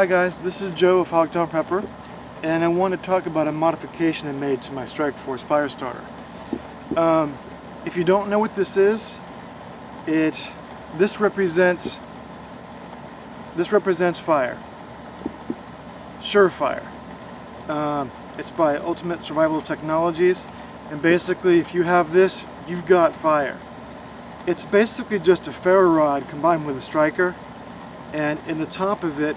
Hi guys, this is Joe of Hogtown Pepper, and I want to talk about a modification I made to my Strikeforce fire starter. If you don't know what this is, this represents fire, surefire. It's by Ultimate Survival Technologies, and basically if you have this, you've got fire. It's basically just a ferro rod combined with a striker, and in the top of it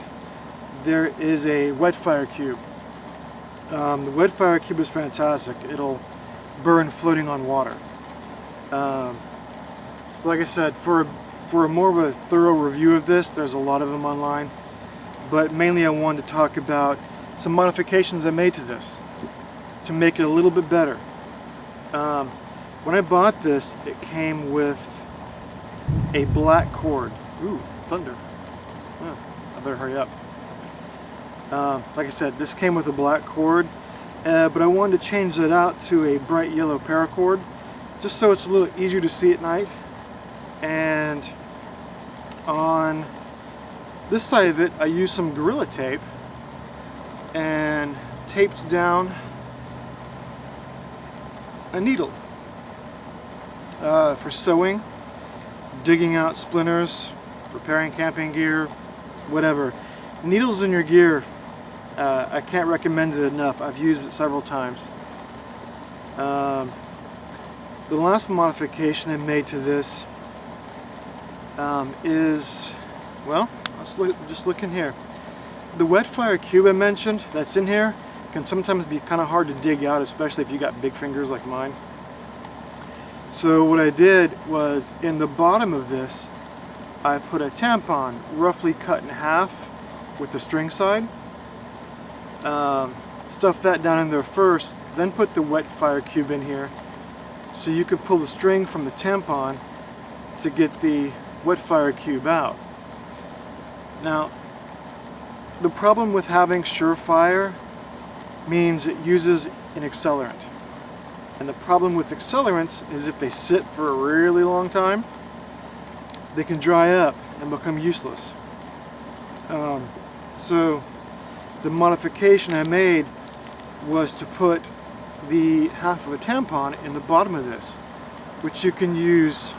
there is a wet fire cube. The wet fire cube is fantastic. It'll burn floating on water. So like I said, for more of a thorough review of this, there's a lot of them online, but mainly I wanted to talk about some modifications I made to this to make it a little bit better. When I bought this, it came with a black cord. Ooh, thunder. Oh, I better hurry up. Like I said, this came with a black cord, but I wanted to change it out to a bright yellow paracord, just so it's a little easier to see at night. And on this side of it, I used some Gorilla Tape and taped down a needle for sewing, digging out splinters, repairing camping gear, whatever. Needles in your gear, I can't recommend it enough. I've used it several times. The last modification I made to this is, well, just look in here. The wet fire cube I mentioned that's in here can sometimes be kind of hard to dig out, especially if you got big fingers like mine. So what I did was, in the bottom of this, I put a tampon roughly cut in half with the string side. Stuff that down in there first, then put the wet fire cube in here, so you could pull the string from the tampon to get the wet fire cube out. Now, the problem with having surefire means it uses an accelerant. And the problem with accelerants is if they sit for a really long time, they can dry up and become useless. So the modification I made was to put the half of a tampon in the bottom of this, which you can use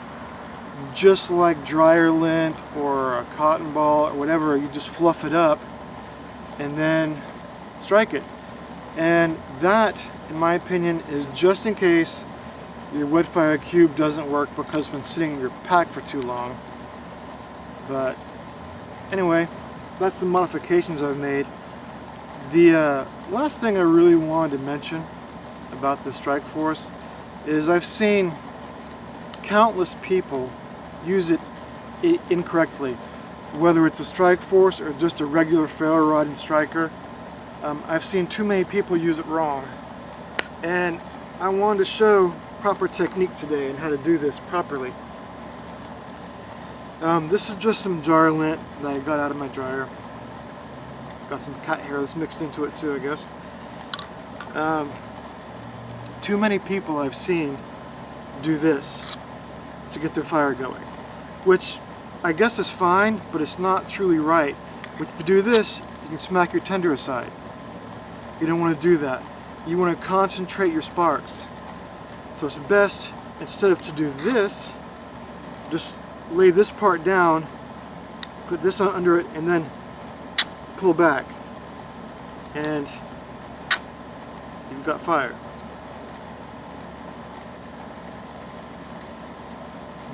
just like dryer lint or a cotton ball or whatever. You just fluff it up and then strike it. And that, in my opinion, is just in case your wet fire cube doesn't work because it's been sitting in your pack for too long. But anyway, that's the modifications I've made. The last thing I really wanted to mention about the Strikeforce is I've seen countless people use it incorrectly, whether it's a Strikeforce or just a regular ferro rod and striker. I've seen too many people use it wrong, and I wanted to show proper technique today and how to do this properly. This is just some jar lint that I got out of my dryer. Got some cat hair that's mixed into it too, I guess. Too many people I've seen do this to get their fire going, which I guess is fine, but it's not truly right. But if you do this, you can smack your tinder aside. You don't want to do that. You want to concentrate your sparks. So it's best, instead of to do this, just lay this part down, put this under it, and then pull back, and you've got fire.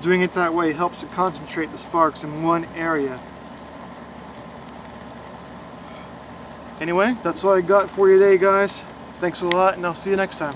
Doing it that way helps to concentrate the sparks in one area. Anyway, that's all I got for you today, guys. Thanks a lot, and I'll see you next time.